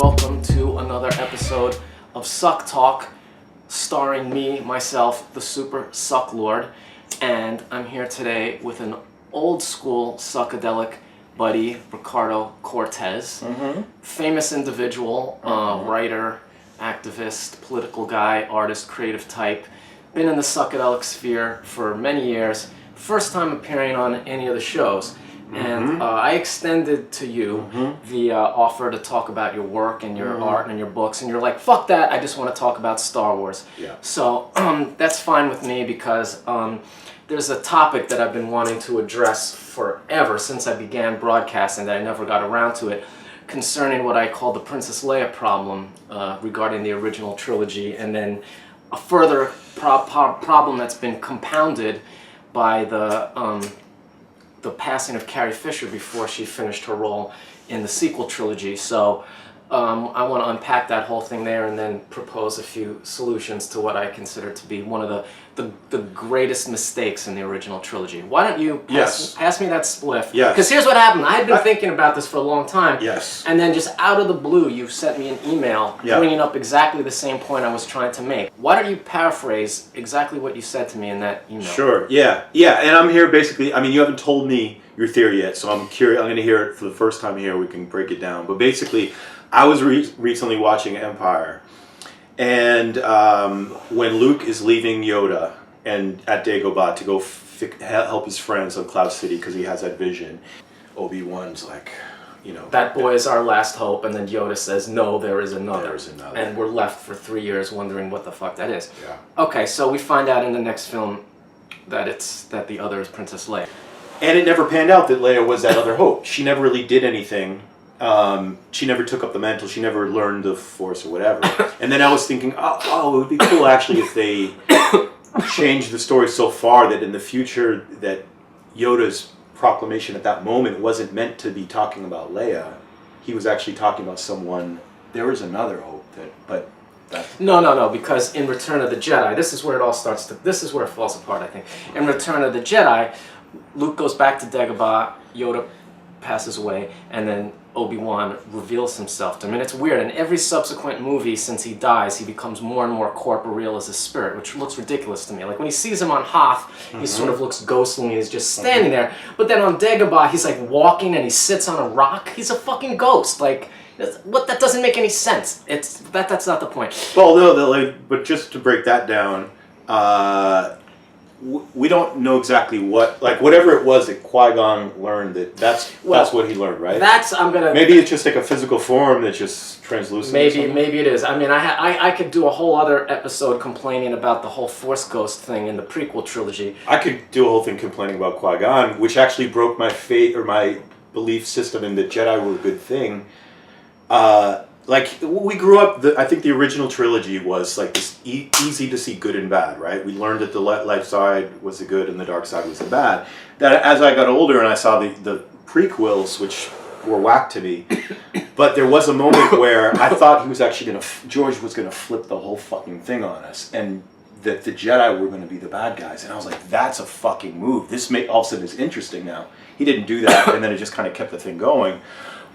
welcome to another episode of Suck Talk, starring me, myself, the Super Sucklord, and I'm here today with an old school psychedelic buddy, Ricardo Cortez, famous individual, writer, activist, political guy, artist, creative type, been in the psychedelic sphere for many years, first time appearing on any of the shows. And I extended to you the offer to talk about your work and your art and your books, and you're like, fuck that, I just want to talk about Star Wars. Yeah. So that's fine with me because there's a topic that I've been wanting to address forever since I began broadcasting that I never got around to it, concerning what I call the Princess Leia problem regarding the original trilogy, and then a further problem that's been compounded by the passing of Carrie Fisher before she finished her role in the sequel trilogy. So I want to unpack that whole thing there and then propose a few solutions to what I consider to be one of the greatest mistakes in the original trilogy. Why don't you pass me that spliff? Yes. Because here's what happened. I had been thinking about this for a long time. Yes. And then just out of the blue, you sent me an email bringing up exactly the same point I was trying to make. Why don't you paraphrase exactly what you said to me in that email? Sure. Yeah. And I'm here basically. I mean, you haven't told me your theory yet, so I'm curious. I'm going to hear it for the first time here. We can break it down. But basically, I was recently watching Empire, and when Luke is leaving Yoda and at Dagobah to go help his friends on Cloud City because he has that vision, Obi-Wan's like, you know, that boy is our last hope, and then Yoda says, no, there is another. There is another. And we're left for 3 years wondering what the fuck that is. Yeah. Okay, so we find out in the next film that the other is Princess Leia. And it never panned out that Leia was that other hope. She never really did anything. She never took up the mantle. She never learned the Force or whatever. And then I was thinking, it would be cool actually if they changed the story so far that in the future that Yoda's proclamation at that moment wasn't meant to be talking about Leia. He was actually talking about someone. There is another hope No, because in Return of the Jedi, this is where it all starts to, this is where it falls apart, I think. In Return of the Jedi, Luke goes back to Dagobah, Yoda passes away, and then Obi-Wan reveals himself to him. And it's weird, in every subsequent movie since he dies, he becomes more and more corporeal as a spirit, which looks ridiculous to me. Like when he sees him on Hoth, he sort of looks ghostly and he's just standing there. But then on Dagobah, he's like walking and he sits on a rock. He's a fucking ghost. Like, what? That doesn't make any sense. That's not the point. Well, no, but just to break that down, we don't know exactly what, like whatever it was that Qui-Gon learned, that's what he learned, right? Maybe it's just like a physical form that's just translucent. Maybe it is. I mean, I could do a whole other episode complaining about the whole Force Ghost thing in the prequel trilogy. I could do a whole thing complaining about Qui-Gon, which actually broke my faith or my belief system in that Jedi were a good thing. Like, we grew up, I think the original trilogy was like this easy to see good and bad, right? We learned that the light side was the good and the dark side was the bad. That as I got older and I saw the prequels, which were whack to me, but there was a moment where I thought George was going to flip the whole fucking thing on us, and that the Jedi were going to be the bad guys. And I was like, that's a fucking move. This all of a sudden is interesting now. He didn't do that, and then it just kind of kept the thing going.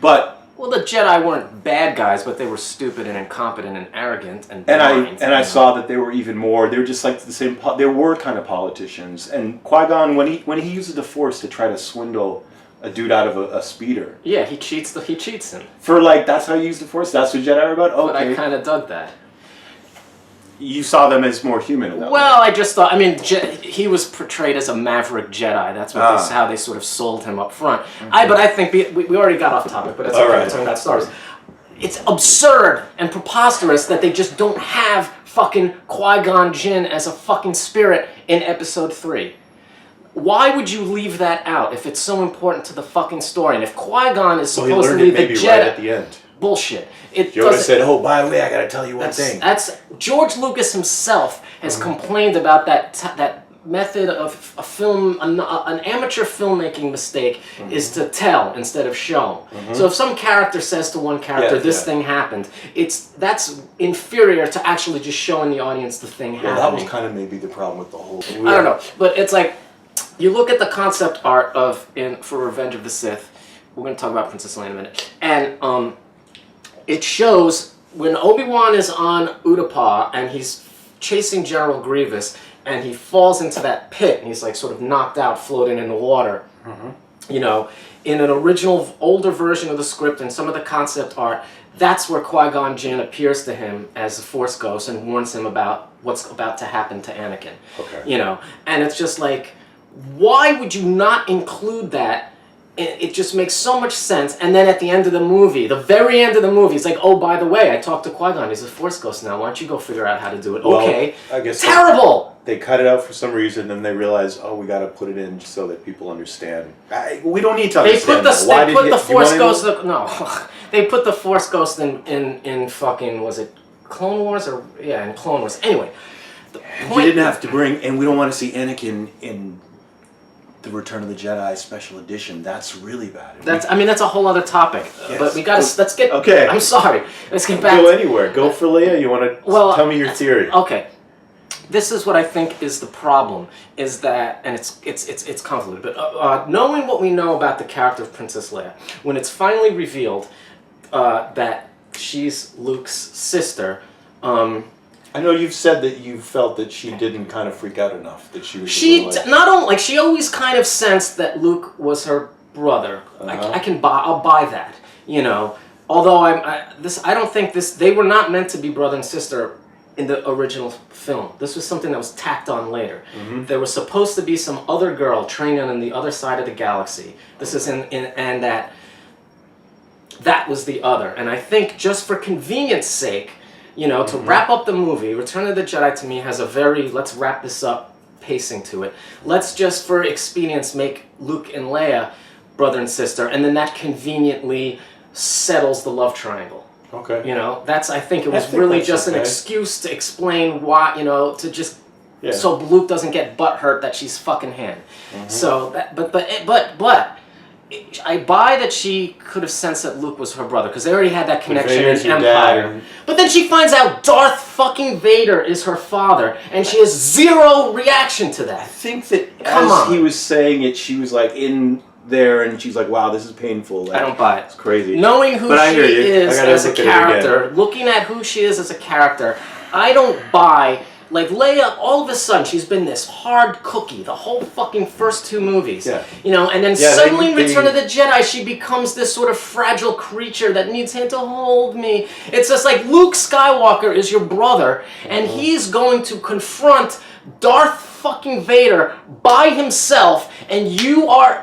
But... Well, the Jedi weren't bad guys, but they were stupid and incompetent and arrogant and blind. And I saw that they were even more. They were just like the same. They were kind of politicians. And Qui-Gon, when he uses the Force to try to swindle a dude out of a speeder. Yeah, he cheats him. For like, that's how you use the Force. That's what Jedi are about. Okay. But I kind of dug that. You saw them as more human in that way. I just thought, I mean, he was portrayed as a maverick Jedi. That's how they sort of sold him up front. But I think, we already got off topic, but it's okay, we're talking about Star Wars. It's absurd and preposterous that they just don't have fucking Qui-Gon Jinn as a fucking spirit in Episode 3. Why would you leave that out if it's so important to the fucking story? And if Qui-Gon is supposed to be the Jedi... right at the end. Bullshit. Yoda said, "Oh, by the way, I gotta tell you one thing." That's George Lucas himself has complained about that method of a film, an amateur filmmaking mistake is to tell instead of show. So if some character says to one character, "This thing happened," that's inferior to actually just showing the audience the thing happening. That was kind of maybe the problem with the whole thing. I don't know, but it's like you look at the concept art for Revenge of the Sith. We're going to talk about Princess Leia in a minute, and it shows when Obi-Wan is on Utapau and he's chasing General Grievous and he falls into that pit and he's like sort of knocked out, floating in the water. You know, in an original, older version of the script and some of the concept art, that's where Qui-Gon Jinn appears to him as the Force Ghost and warns him about what's about to happen to Anakin. Okay. You know, and it's just like, why would you not include that? It just makes so much sense. And then at the end of the movie, the very end of the movie, it's like, oh, by the way, I talked to Qui-Gon. He's a Force Ghost now. Why don't you go figure out how to do it? Well, okay. I guess terrible! They cut it out for some reason, and they realized, oh, we got to put it in so that people understand. We don't need to understand. They put the Force Ghost. No, they put the Force Ghost in fucking, was it Clone Wars or in Clone Wars? Anyway, you didn't have to bring, and we don't want to see Anakin in the Return of the Jedi Special Edition. That's really bad. That's a whole other topic. Yes. But we gotta let's get. Okay. I'm sorry. Let's get back. Go anywhere. Go for Leia. You want to tell me your theory? Okay. This is what I think is the problem, is that, and it's convoluted, but knowing what we know about the character of Princess Leia, when it's finally revealed that she's Luke's sister, I know you've said that you felt that she didn't kind of freak out enough, that she was not only, like, she always kind of sensed that Luke was her brother. I'll buy that, you know. Although I don't think they were not meant to be brother and sister in the original film. This was something that was tacked on later. There was supposed to be some other girl training on the other side of the galaxy. This is and that was the other. And I think just for convenience sake, you know, to wrap up the movie, Return of the Jedi to me has a very let's wrap this up pacing to it. Let's just for expedience make Luke and Leia brother and sister, and then that conveniently settles the love triangle. Okay. You know, I think it was really just an excuse to explain why, you know, to just so Luke doesn't get butthurt that she's fucking Han. So that, but I buy that she could have sensed that Luke was her brother because they already had that connection in Empire. But then she finds out Darth fucking Vader is her father, and she has zero reaction to that. I think that as he was saying it, she was like in there, and she's like, "Wow, this is painful." Like, I don't buy it. It's crazy. Knowing who she is as a character, looking at who she is as a character, I don't buy. Like Leia, all of a sudden, she's been this hard cookie the whole fucking first two movies. Yeah. You know, and then suddenly in Return of the Jedi, she becomes this sort of fragile creature that needs him to hold me. It's just like Luke Skywalker is your brother, and he's going to confront Darth fucking Vader by himself, and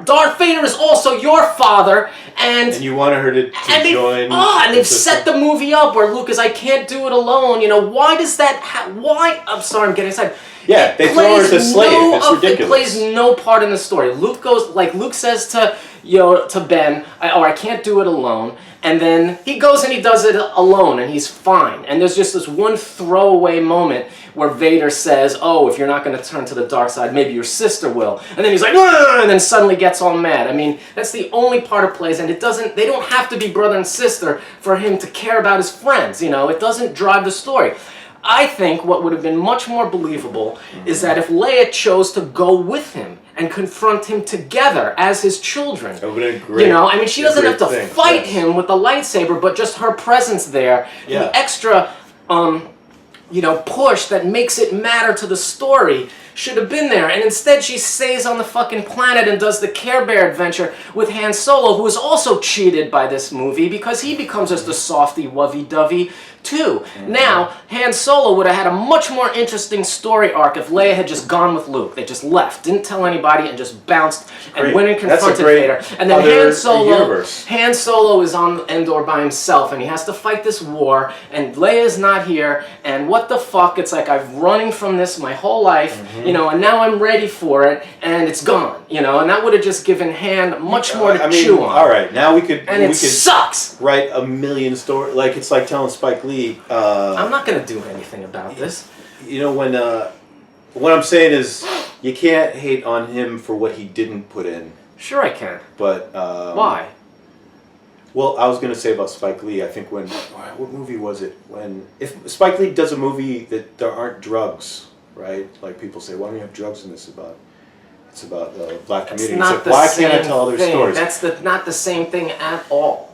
Darth Vader is also your father, and you wanted her to join. And they've set the movie up where Luke is, I can't do it alone. You know, why does that? Why? I'm sorry, I'm getting excited. Yeah, they throw her as a slave. It's ridiculous. It plays no part in the story. Luke says to Ben, I can't do it alone. And then he goes and he does it alone, and he's fine. And there's just this one throwaway moment where Vader says, oh, if you're not going to turn to the dark side, maybe your sister will. And then he's like, and then suddenly gets all mad. I mean, that's the only part it plays, and they don't have to be brother and sister for him to care about his friends, you know? It doesn't drive the story. I think what would have been much more believable is that if Leia chose to go with him and confront him together as his children. That would have been great. You know, I mean, she doesn't have to fight him with the lightsaber, but just her presence there, the extra, push that makes it matter to the story should have been there. And instead she stays on the fucking planet and does the Care Bear adventure with Han Solo, who is also cheated by this movie because he becomes just a softy, wovey-dovey too. Now, Han Solo would have had a much more interesting story arc if Leia had just gone with Luke. They just left, didn't tell anybody, and just bounced and went and confronted Vader. And then Han Solo is on Endor by himself, and he has to fight this war, and Leia's not here, and what the fuck? It's like I've running from this my whole life, you know, and now I'm ready for it, and it's gone, you know, and that would have just given Han much more to chew on. All right, now we could sucks. Write a million stories. Like, it's like telling Spike Lee. I'm not going to do anything about this. You know, when what I'm saying is you can't hate on him for what he didn't put in. Sure I can. But why? Well, I was going to say about Spike Lee, I think what movie was it? If Spike Lee does a movie that there aren't drugs, right? Like people say, why don't you have drugs in this It's about the black community. It's like, why can't I tell other stories? That's not the same thing at all.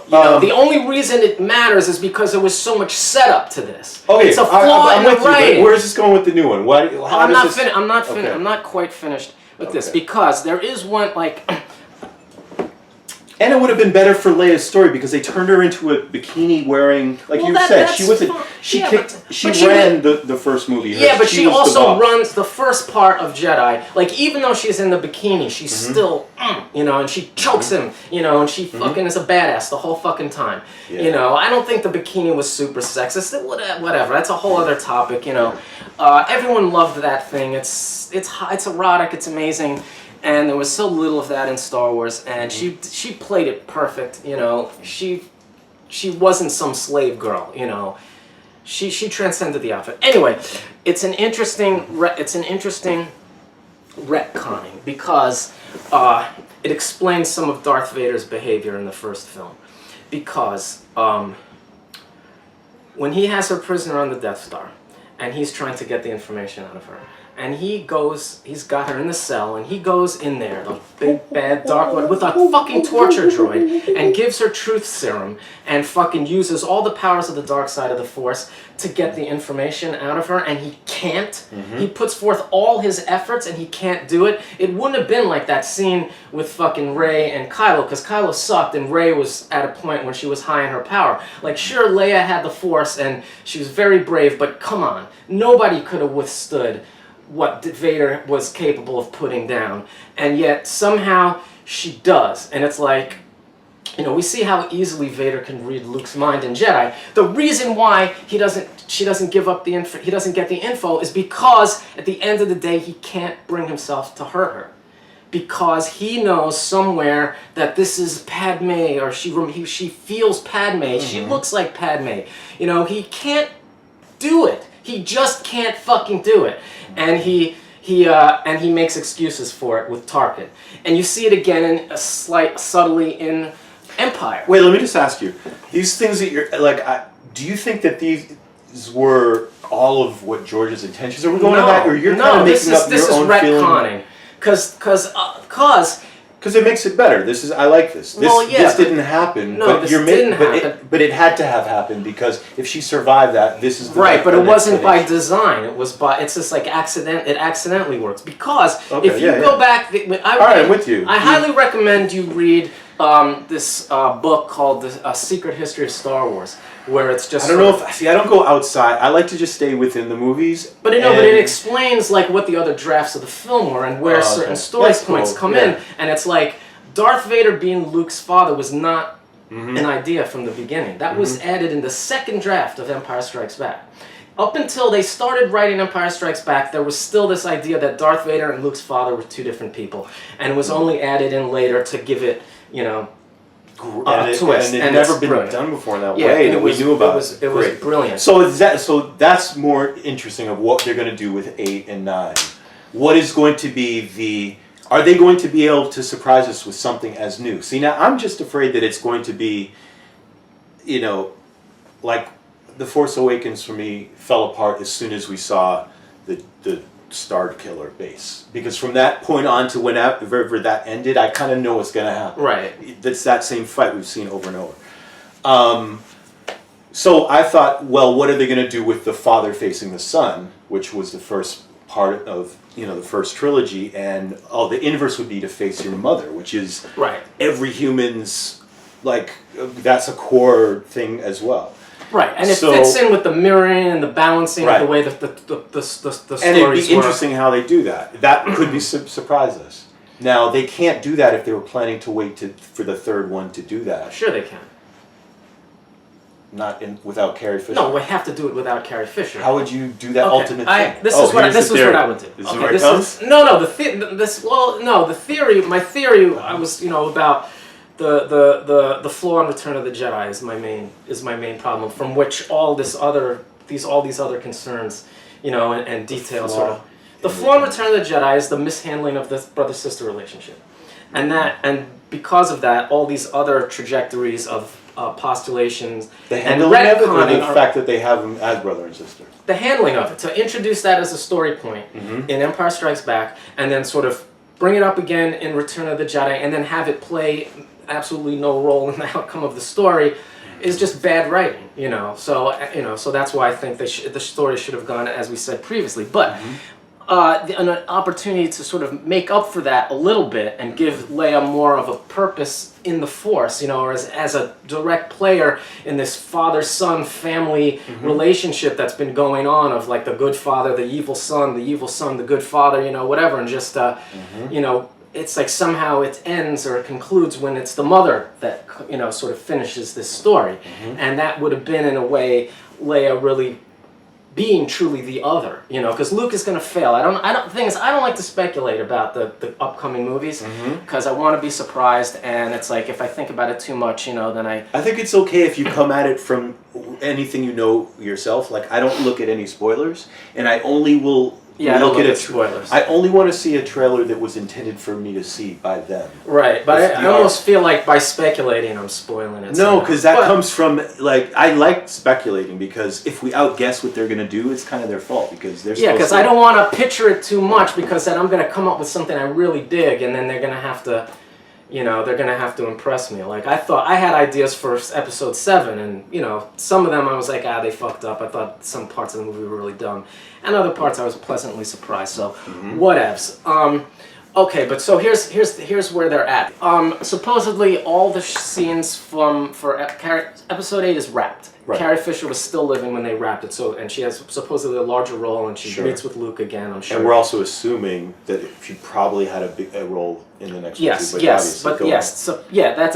The only reason it matters is because there was so much setup to this. Okay, it's a flaw in the writing. Where is this going with the new one? I'm not quite finished with this because there is one like. And it would have been better for Leia's story because they turned her into a bikini wearing, like you said, she wasn't. She ran the first movie. But she also runs the first part of Jedi. Like even though she's in the bikini, she's still, and she chokes him, and she fucking is a badass the whole fucking time. Yeah. I don't think the bikini was super sexist. Whatever. That's a whole other topic. Everyone loved that thing. It's erotic. It's amazing. And there was so little of that in Star Wars, and she played it perfect. She wasn't some slave girl. She transcended the outfit. Anyway, it's an interesting retconning because it explains some of Darth Vader's behavior in the first film. Because when he has her prisoner on the Death Star, and he's trying to get the information out of her. And he's got her in the cell, and he goes in there, the big bad Dark Lord, with a fucking torture droid, and gives her truth serum, and fucking uses all the powers of the dark side of the Force to get the information out of her, and he can't. He puts forth all his efforts, and he can't do it. It wouldn't have been like that scene with fucking Rey and Kylo, because Kylo sucked, and Rey was at a point when she was high in her power. Like, sure, Leia had the Force, and she was very brave, but come on. Nobody could have withstood what Vader was capable of putting down, and yet somehow she does. And it's like, we see how easily Vader can read Luke's mind in Jedi. The reason why she doesn't give up the info, he doesn't get the info, is because at the end of the day he can't bring himself to hurt her, because he knows somewhere that this is Padme, or she feels Padme. She looks like Padme. He can't do it. He just can't fucking do it. And he makes excuses for it with Tarkin. And you see it again subtly in Empire. Wait, let me just ask you. These things that you're like, do you think that these were all of what George's intentions are? We going on that, or you're kind of making up your own feeling? Because it makes it better. I like this. This didn't happen. No, this didn't happen. But it had to have happened because if she survived that, this is the right. But it wasn't by design. It's just like accident. It accidentally works because if you go back, I'm with you. I highly recommend you read this book called The Secret History of Star Wars, where it's just. I don't know I don't go outside. I like to just stay within the movies. But it explains like what the other drafts of the film were and where certain story points come in, and it's like Darth Vader being Luke's father was not an idea from the beginning. That was added in the second draft of Empire Strikes Back. Up until they started writing Empire Strikes Back, there was still this idea that Darth Vader and Luke's father were two different people, and it was only added in later to give it, twist. And it never been done before in that way that we knew about. It was brilliant. So that's more interesting of what they're going to do with 8 and 9. What is going to be are they going to be able to surprise us with something as new? See, now I'm just afraid that it's going to be, like The Force Awakens for me fell apart as soon as we saw the Star Killer base, because from that point on to whenever that ended, I kind of know what's going to happen. Right. That's that same fight we've seen over and over. So I thought, well, what are they going to do with the father facing the son, which was the first part of the first trilogy, and the inverse would be to face your mother, which is every human's that's a core thing as well. Right, and it fits in with the mirroring and the balancing of the way that the stories and it'd be work. interesting how they do that. That could be surprise us. Now, they can't do that if they were planning to wait for the third one to do that. Sure they can. Not without Carrie Fisher? No, we have to do it without Carrie Fisher. How would you do that ultimate thing? This is what I would do. This is where it comes? The theory, my theory, I was, about the flaw in Return of the Jedi is my main problem, from which all these other concerns, and details sort of. The flaw in Return of the Jedi is the mishandling of the brother-sister relationship, and because of that, all these other trajectories of postulations the handling and of it, or the fact that they have them as brother and sister. The handling of it, to introduce that as a story point in Empire Strikes Back, and then sort of bring it up again in Return of the Jedi, and then have it play absolutely no role in the outcome of the story is just bad writing, you know. So that's why I think the story should have gone as we said previously. But an opportunity to sort of make up for that a little bit and give Leia more of a purpose in the Force, you know, or as a direct player in this father-son family relationship that's been going on of like the good father, the evil son, the good father, you know, whatever, and just, you know, it's like somehow it ends or it concludes when it's the mother that, you know, sort of finishes this story. And that would have been, in a way, Leia really being truly the other, you know, because Luke is going to fail. I don't like to speculate about the upcoming movies because I want to be surprised, and it's like if I think about it too much, you know, then I think it's okay if you come at it from anything you know yourself. Like, I don't look at any spoilers, and I only will look at spoilers. I only want to see a trailer that was intended for me to see by them. Right, but I almost feel like by speculating I'm spoiling it. No, because that comes from, like, I like speculating because if we outguess what they're going to do, it's kind of their fault because they're Yeah, because I don't want to picture it too much because then I'm going to come up with something I really dig and then they're going to have to, you know, they're going to have to impress me. Like, I thought I had ideas for episode 7 and, you know, some of them I was like, they fucked up. I thought some parts of the movie were really dumb. And other parts I was pleasantly surprised, so whatevs. Okay, but so here's where they're at. Supposedly all the scenes for episode 8 is wrapped. Right. Carrie Fisher was still living when they wrapped it, and she has supposedly a larger role, and she meets with Luke again, I'm sure. And we're also assuming that she probably had a role in the next movie. They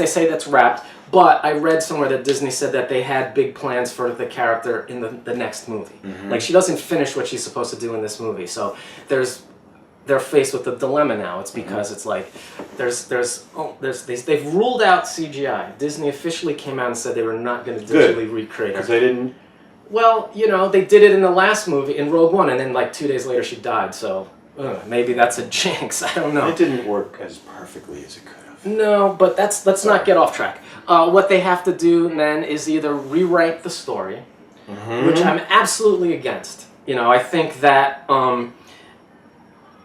say that's wrapped. But I read somewhere that Disney said that they had big plans for the character in the next movie. Like, she doesn't finish what she's supposed to do in this movie, so they're faced with the dilemma now. It's because it's like they've ruled out CGI. Disney officially came out and said they were not going to digitally recreate her. Because they didn't. Well, you know, they did it in the last movie in Rogue One, and then like 2 days later she died. So maybe that's a jinx. I don't know. It didn't work as perfectly as it could have. No, but let's not get off track. What they have to do then is either rewrite the story, which I'm absolutely against. You know, I think that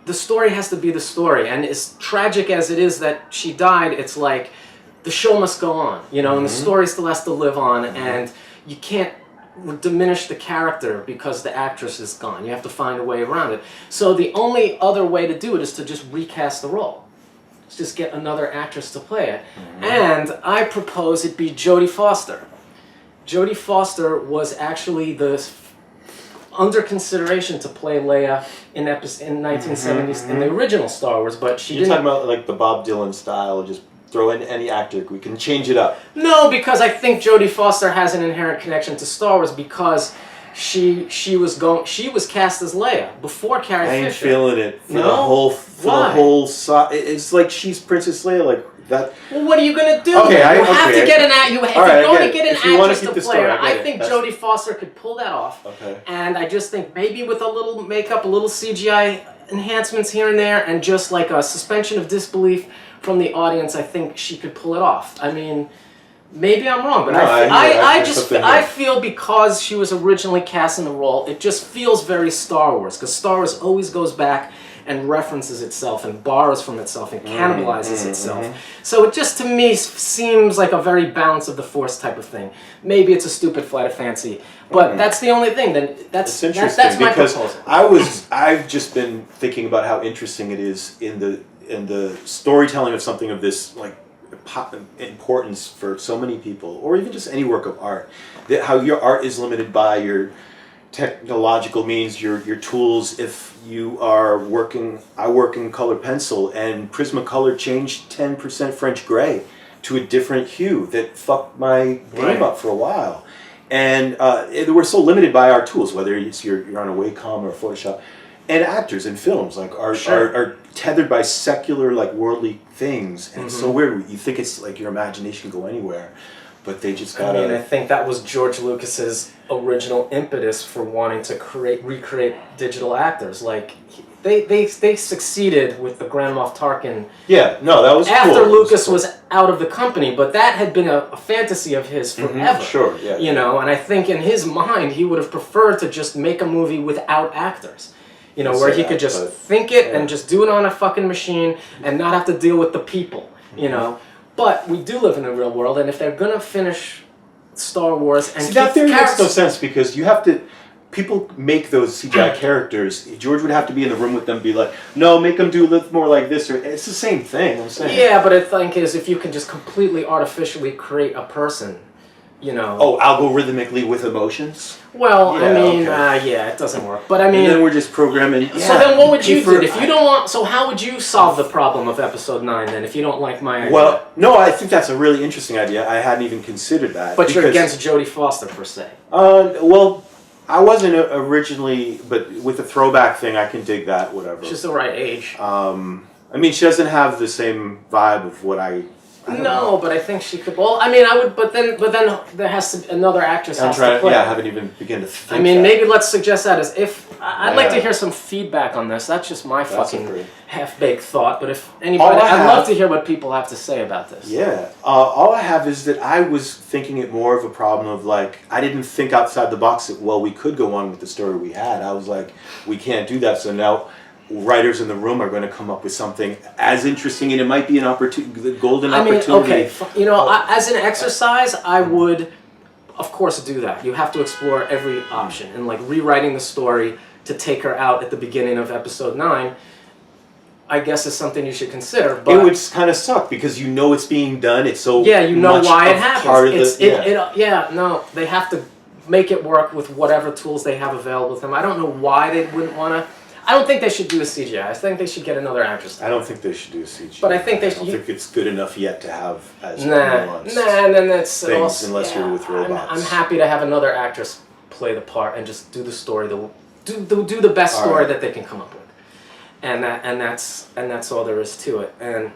the story has to be the story, and as tragic as it is that she died, it's like the show must go on, you know, and the story still has to live on, and you can't diminish the character because the actress is gone. You have to find a way around it. So the only other way to do it is to just recast the role. Just get another actress to play it. And I propose it be Jodie Foster. Jodie Foster was actually under consideration to play Leia in 1970s in the original Star Wars, but she didn't. You're talking about like the Bob Dylan style, just throw in any actor, we can change it up. No, because I think Jodie Foster has an inherent connection to Star Wars because she was cast as Leia before Carrie Fisher. I ain't feeling it for the whole it's like she's Princess Leia, like that. Well, what are you gonna do? Okay, you have to get an actor. If you're going to get an actress to play her, I think Jodie Foster could pull that off. Okay. And I just think maybe with a little makeup, a little CGI enhancements here and there, and just like a suspension of disbelief from the audience, I think she could pull it off. I mean, maybe I'm wrong, but I feel because she was originally cast in the role, it just feels very Star Wars, because Star Wars always goes back and references itself and borrows from itself and cannibalizes itself. So it just, to me, seems like a very balance of the Force type of thing. Maybe it's a stupid flight of fancy, but that's the only thing. Then that's interesting my because proposal. I've just been thinking about how interesting it is in the storytelling of something of this like importance for so many people, or even just any work of art, that how your art is limited by your technological means, your tools. If you are I work in color pencil, and Prismacolor changed 10% French gray to a different hue that fucked my game up for a while. And we're so limited by our tools, whether you're on a Wacom or a Photoshop. And actors in films like are tethered by secular, like, worldly things, and it's so weird. You think it's like your imagination can go anywhere, but they just gotta. I mean, I think that was George Lucas's original impetus for wanting to recreate digital actors. Like, they succeeded with the Grand Moff Tarkin. Yeah, no, that was after cool. Lucas was out of the company, but that had been a fantasy of his forever. Sure, yeah. You know, and I think in his mind he would have preferred to just make a movie without actors. You know, where he could just think it and just do it on a fucking machine and not have to deal with the people, you know. But we do live in the real world, and if they're gonna finish Star Wars and See, that theory makes no characters- sense because you have to. People make those CGI characters. George would have to be in the room with them, and be like, "No, make them do look more like this." Or it's the same thing. I'm saying. Yeah, but the thing is, if you can just completely artificially create a person, you know. Oh, algorithmically with emotions. Well, Yeah, I mean, okay. yeah, it doesn't work. But I mean, And then we're just programming. so then what would you do if you don't want? So how would you solve the problem of Episode 9 then? If you don't like my idea? Well, no, I think that's a really interesting idea. I hadn't even considered that. But you're because- against Jodie Foster per se. Well, I wasn't originally, but with the throwback thing, I can dig that. Whatever. She's the right age. I mean, she doesn't have the same vibe of what I don't know. But I think she could. Well, I mean, I would, but then there has to be another actress has to play. Yeah, I haven't even begun to think. I mean, that. maybe let's suggest that as if I'd like to Yeah. hear some feedback on this. That's just my That's fucking agree. half-baked thought. But if anybody, All I I'd love have- to hear what people have to say about this. Yeah. All I have is that I was thinking it more of a problem of like I didn't think outside the box that well we could go on with the story we had. I was like we can't do that. So now writers in the room are going to come up with something as interesting, and it might be an opportunity, the golden opportunity. Okay, you know, as an exercise, I would, of course, do that. You have to explore every option, and like rewriting the story to take her out at the beginning of Episode 9, I guess is something you should consider. But It would kind of suck because you know it's being done. It's so yeah, you know much why it of happens. part of No, they have to make it work with whatever tools they have available to them. I don't know why they wouldn't want to. I don't think they should do a CGI. I think they should get another actress. I don't think they should do a CGI. But I think they I don't think it's good enough yet to have as nuanced and then that's things also, unless you're with robots. I'm happy to have another actress play the part and just do the story, do the best story that they can come up with, and that's all there is to it. And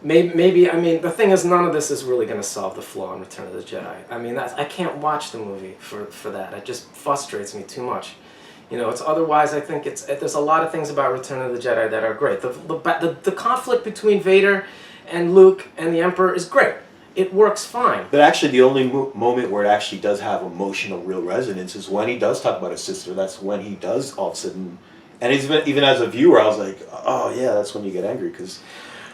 maybe I mean the thing is none of this is really going to solve the flaw in Return of the Jedi. I mean I can't watch the movie for that. It just frustrates me too much. You know, it's otherwise. I think there's a lot of things about Return of the Jedi that are great. The conflict between Vader and Luke and the Emperor is great. It works fine. But actually, the only moment where it actually does have emotional, real resonance is when he does talk about his sister. That's when he does all of a sudden, and even as a viewer, I was like, oh yeah, that's when you get angry because.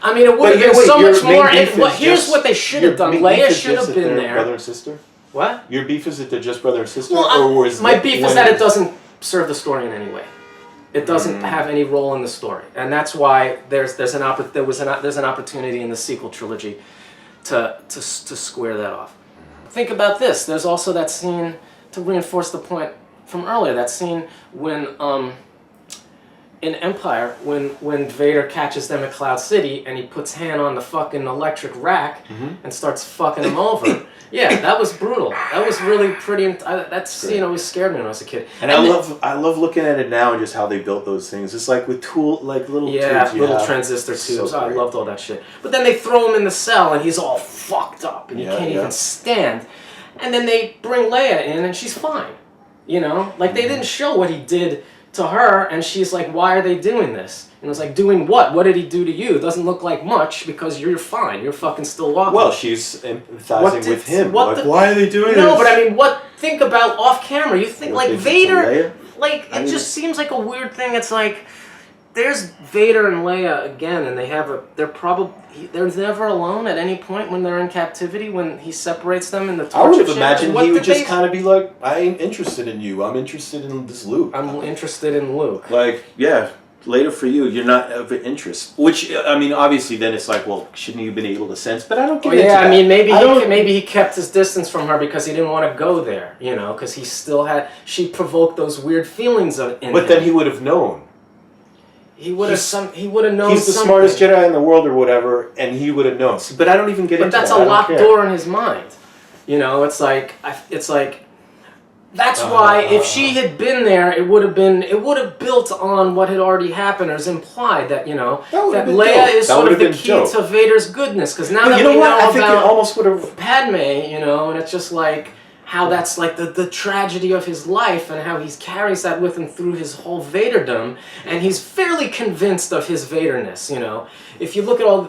I mean, it would have been so much more. Here's just, what they should have done. Leia should have been there. Brother and sister. What? Your beef is that they're just brother and sister, Well, or was my beef is that it doesn't serve the story in any way. It doesn't have any role in the story, and that's why there's an opportunity in the sequel trilogy to square that off. Think about this. There's also that scene to reinforce the point from earlier. That scene when in Empire when Vader catches them at Cloud City and he puts hand on the fucking electric rack and starts fucking him over. Yeah, that was brutal. That was really pretty. That scene always scared me when I was a kid. And I love looking at it now and just how they built those things. It's like with little tubes little transistor tubes. So I loved all that shit. But then they throw him in the cell and he's all fucked up and he can't even stand. And then they bring Leia in and she's fine. You know, like they didn't show what he did to her, and she's like, "Why are they doing this?" And it was like, "Doing what? What did he do to you? It doesn't look like much because you're fine. You're fucking still walking." Well, she's empathizing with him. Why are they doing this? No, but I mean, think about off camera. You think What like they did to Vader, Leia? Just seems like a weird thing. It's like there's Vader and Leia again, and they're never alone at any point when they're in captivity. When he separates them in the torture I would have chamber. imagined he would just kind of be like, "I ain't interested in you. I'm interested in this Luke. I'm interested in Luke." Like, yeah, later for you, you're not of interest. Which I mean, obviously, then it's like, well, shouldn't you have been able to sense? But I don't get into that. I mean, maybe he kept his distance from her because he didn't want to go there. You know, because she provoked those weird feelings in him. But then he would have known. He would have known. He's the smartest Jedi in the world, or whatever, and he would have known. But I don't even get into that. But that's a locked door in his mind. You know, it's like that's why if she had been there, it would have built on what had already happened, or is implied that that Leia is sort of the key to Vader's goodness. Because now that we know I think it about almost would have Padme, and it's just like how that's like the tragedy of his life and how he carries that with him through his whole Vaderdom, and he's fairly convinced of his Vaderness, If you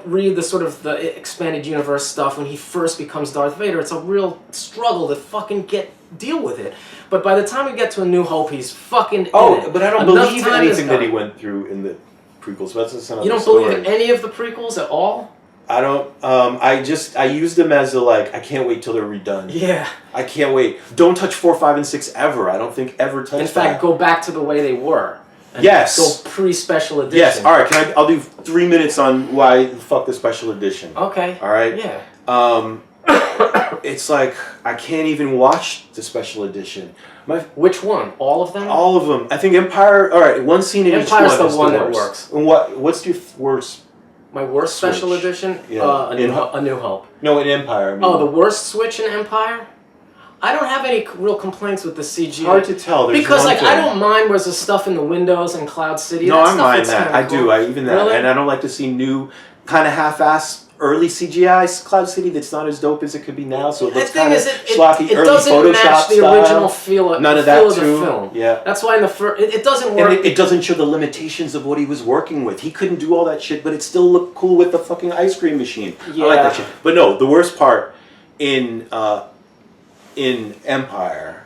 read the sort of the expanded universe stuff when he first becomes Darth Vader, it's a real struggle to fucking deal with it. But by the time we get to A New Hope, he's fucking in it. But I don't believe anything that he went through in the prequels. That's another You don't story. believe in any of the prequels at all? I don't. I use them as a like. I can't wait till they're redone. Yeah. I can't wait. Don't touch 4, 5, and 6 ever. I don't think ever touch. In fact, go back to the way they were. And yes. Go pre-special edition. Yes. All right. I'll do 3 minutes on why fuck the special edition. Okay. All right. Yeah. It's like I can't even watch the special edition. Which one? All of them? All of them. I think Empire. All right. One scene in each one. Empire's the one that worst. works. And what's your worst? My worst special Switch. edition? Yeah. A New Hope. No, in Empire. I mean. Oh, the worst Switch in Empire? I don't have any real complaints with the CG. It's hard to tell. There's because one like thing. I don't mind where's the stuff in the windows and Cloud City. No, that I stuff mind looks that. kinda I cool. do. I even that. Really? And I don't like to see new kind of half-ass early CGI Cloud City that's not as dope as it could be now. So it looks kind of schlocky. It early doesn't Photoshop match the style. original feel. None of the that feel too. Of the film. Yeah. That's why in the first it doesn't work. And it doesn't show the limitations of what he was working with. He couldn't do all that shit, but it still looked cool with the fucking ice cream machine. Yeah. I like that shit. But no, the worst part in Empire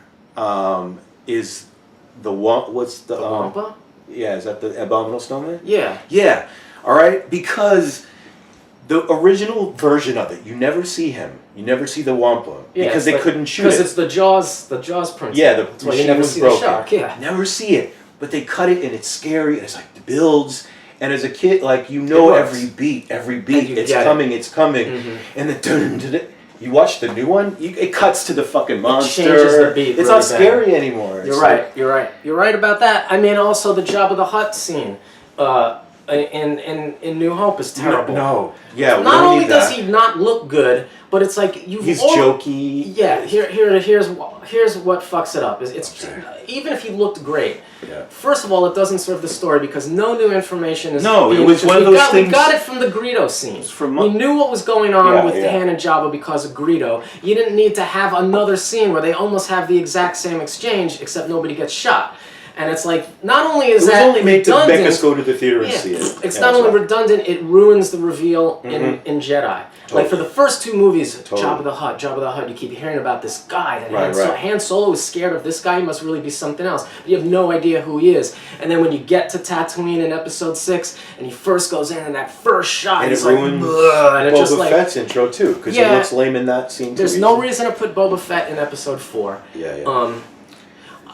is the what's the Wampa? Yeah, is that the Abominable Snowman? Yeah. Yeah. All right, because the original version of it, you never see him. You never see the Wampa because they couldn't shoot it. Because it's the Jaws principle. Yeah, the That's why you machine never was see broken. the shark. Yeah. Never see it, but they cut it and it's scary and it's like the builds. And as a kid, like you know every beat, it's coming, it's coming, and then you watch the new one, it cuts to the fucking monster. It changes the beat. It's really not scary anymore. You're right. You're right about that. I mean, also the Jabba the Hutt scene in New Hope is terrible. No. Yeah. Not only does he not look good, but it's like he's jokey. Yeah. Here's what fucks it up. Even if he looked great. Yeah. First of all, it doesn't serve the story because no new information is. No, it was one of those things. We got it from the Greedo scene. We knew what was going on with Han and Jabba because of Greedo. You didn't need to have another scene where they almost have the exact same exchange, except nobody gets shot. And it's like, not only is that only made to redundant, make us go to the theater and see it. It's not only redundant, it ruins the reveal in Jedi. Totally. Like for the first two movies, Jabba the Hutt, you keep hearing about this guy that Han Solo is scared of. This guy must really be something else. But you have no idea who he is. And then when you get to Tatooine in Episode 6, and he first goes in, and that first shot, and he's it ruins Boba Fett's intro too, because it looks lame in that scene too. There's no reason to put Boba Fett in Episode 4. Yeah.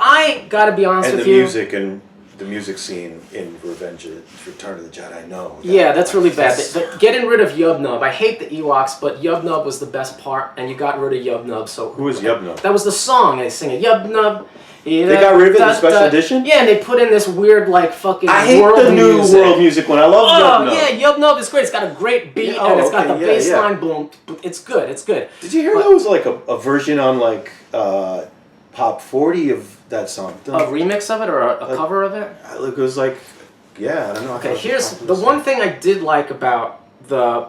I gotta be honest with you. And the music scene in Return of the Jedi, no. That's really bad. But getting rid of Yub Nub, I hate the Ewoks, but Yub Nub was the best part, and you got rid of Yub Nub. So who was Yub Nub? That was the song they sing it. Yub Nub. They got rid of it in the special edition? Yeah, and they put in this weird, like, fucking I hate world the new music. world music one. I love Yub Nub. Yeah, Yub Nub is great. It's got a great beat, and it's got the bass line boom. It's good. Did you hear there was, like, a version on, like, Pop 40 of that song? A remix of it, or a cover of it? It was like, I don't know. Okay, here's the one thing I did like about the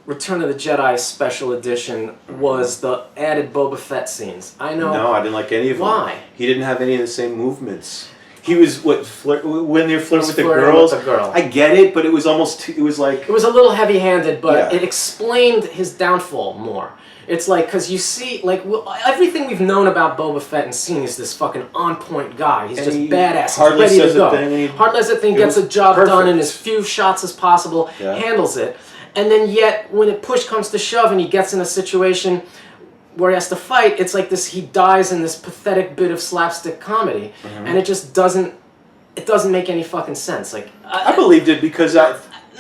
Return of the Jedi Special Edition was the added Boba Fett scenes. I know. No, I didn't like any of them. Why? He didn't have any of the same movements. He was when they're flirting with the girls. I get it, but it was almost. It was like. It was a little heavy-handed, but it explained his downfall more. It's like, because you see, like, everything we've known about Boba Fett and seen is this fucking on-point guy. He's just badass. Hardly He's ready says to go. a thing. Hardly says a thing, gets a job done in as few shots as possible, handles it. And then yet, when push comes to shove and he gets in a situation where he has to fight, it's like this, he dies in this pathetic bit of slapstick comedy. And it just doesn't make any fucking sense. Like I believed it because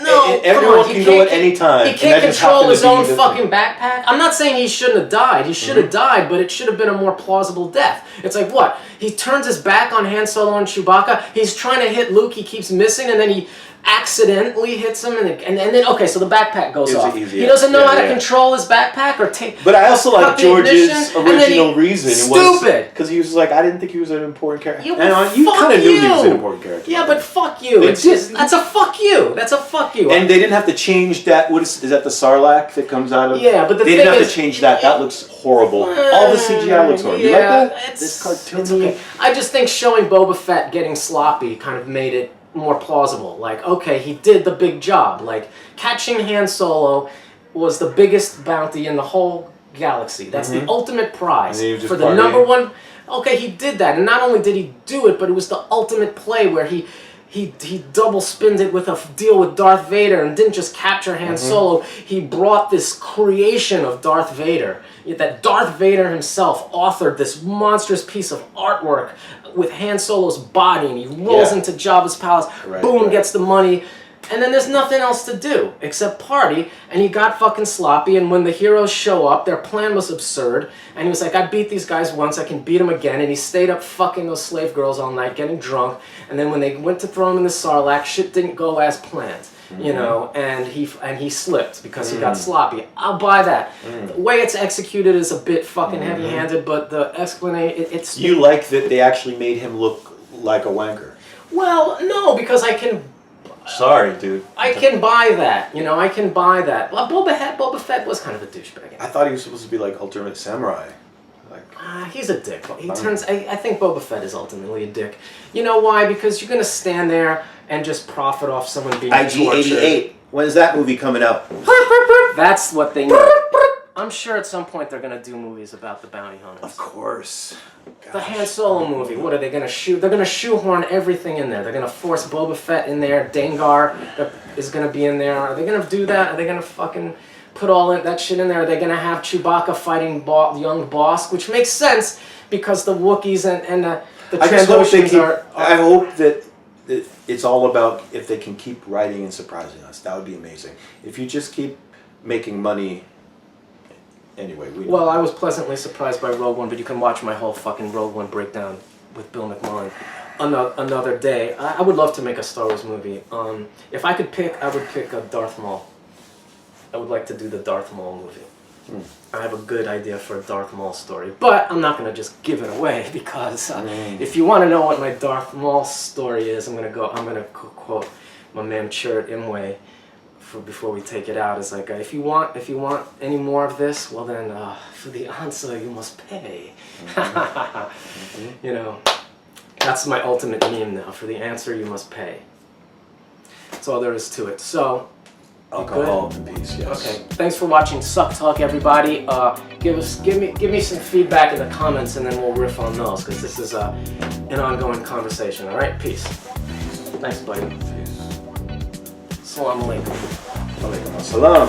No, everyone can go at any time. He can't control his own fucking backpack. I'm not saying he shouldn't have died. He should have died, but it should have been a more plausible death. It's like, what? He turns his back on Han Solo and Chewbacca. He's trying to hit Luke. He keeps missing, and then he accidentally hits him, and then okay, so the backpack goes off. He doesn't know how to control his backpack or take. But I also like George's original reason. Stupid. Because he was like, I didn't think he was an important character. You kind of knew he was an important character. Yeah, but fuck you. That's a fuck you. That's a fuck you. And they didn't have to change that. Is that the Sarlacc that comes out of? Yeah, but they didn't have to change that. That looks horrible. All the CGI looks horrible. You like that? This cartoon. It's okay. I just think showing Boba Fett getting sloppy kind of made it more plausible. Like, okay, he did the big job. Like, catching Han Solo was the biggest bounty in the whole galaxy. That's the ultimate prize for the number one. Okay, he did that, and not only did he do it, but it was the ultimate play where he he double spinned it with a deal with Darth Vader and didn't just capture Han Solo. He brought this creation of Darth Vader, that Darth Vader himself authored this monstrous piece of artwork with Han Solo's body, and he rolls into Jabba's palace, gets the money, and then there's nothing else to do except party, and he got fucking sloppy, and when the heroes show up, their plan was absurd, and he was like, I beat these guys once, I can beat them again, and he stayed up fucking those slave girls all night, getting drunk, and then when they went to throw him in the Sarlacc, shit didn't go as planned, you know, and he slipped because he got sloppy. I'll buy that. The way it's executed is a bit fucking heavy-handed, but the explanation, it's... You like that they actually made him look like a wanker? Well, no, because I can... Sorry, dude. I can buy that, you know, I can buy that. Well, Boba Fett was kind of a douchebag. I thought he was supposed to be like Ultimate Samurai. He's a dick. He turns. I think Boba Fett is ultimately a dick. You know why? Because you're gonna stand there and just profit off someone being tortured. IG-88. When's that movie coming out? That's what they need. I'm sure at some point they're gonna do movies about the bounty hunters. Of course. Gosh. The Han Solo movie. What are they gonna shoot? They're gonna shoehorn everything in there. They're gonna force Boba Fett in there. Dengar is gonna be in there. Are they gonna do that? Are they gonna fucking put all that shit in there? Are they gonna have Chewbacca fighting young Bosk? Which makes sense because the Wookiees and the Trandoshans are... I hope that it's all about if they can keep writing and surprising us. That would be amazing. If you just keep making money... Anyway, Well, I was pleasantly surprised by Rogue One, but you can watch my whole fucking Rogue One breakdown with Bill McMullen another day. I would love to make a Star Wars movie. If I could pick, I would pick a Darth Maul. I would like to do the Darth Maul movie. I have a good idea for a Darth Maul story, but I'm not going to just give it away because if you want to know what my Darth Maul story is, I'm going to quote my man Chirrut Imwe before we take it out. It's like, if you want any more of this, well then, for the answer you must pay. You know, that's my ultimate meme now. For the answer you must pay. That's all there is to it. So, alcohol and peace. Yes. Okay. Thanks for watching Suck Talk, everybody. Give me some feedback in the comments, and then we'll riff on those because this is an ongoing conversation. All right. Peace. Thanks, buddy. Peace. Assalamu alaikum. Alaikum assalam.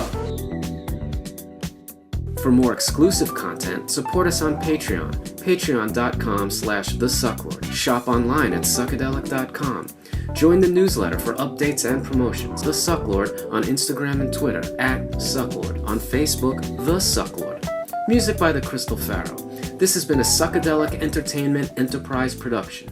For more exclusive content, support us on Patreon. Patreon.com/The Sucklord. Shop online at suckadelic.com. Join the newsletter for updates and promotions. The Sucklord on Instagram and Twitter @Sucklord. On Facebook, The Sucklord. Music by the Crystal Pharaoh. This has been a Suckadelic Entertainment Enterprise production.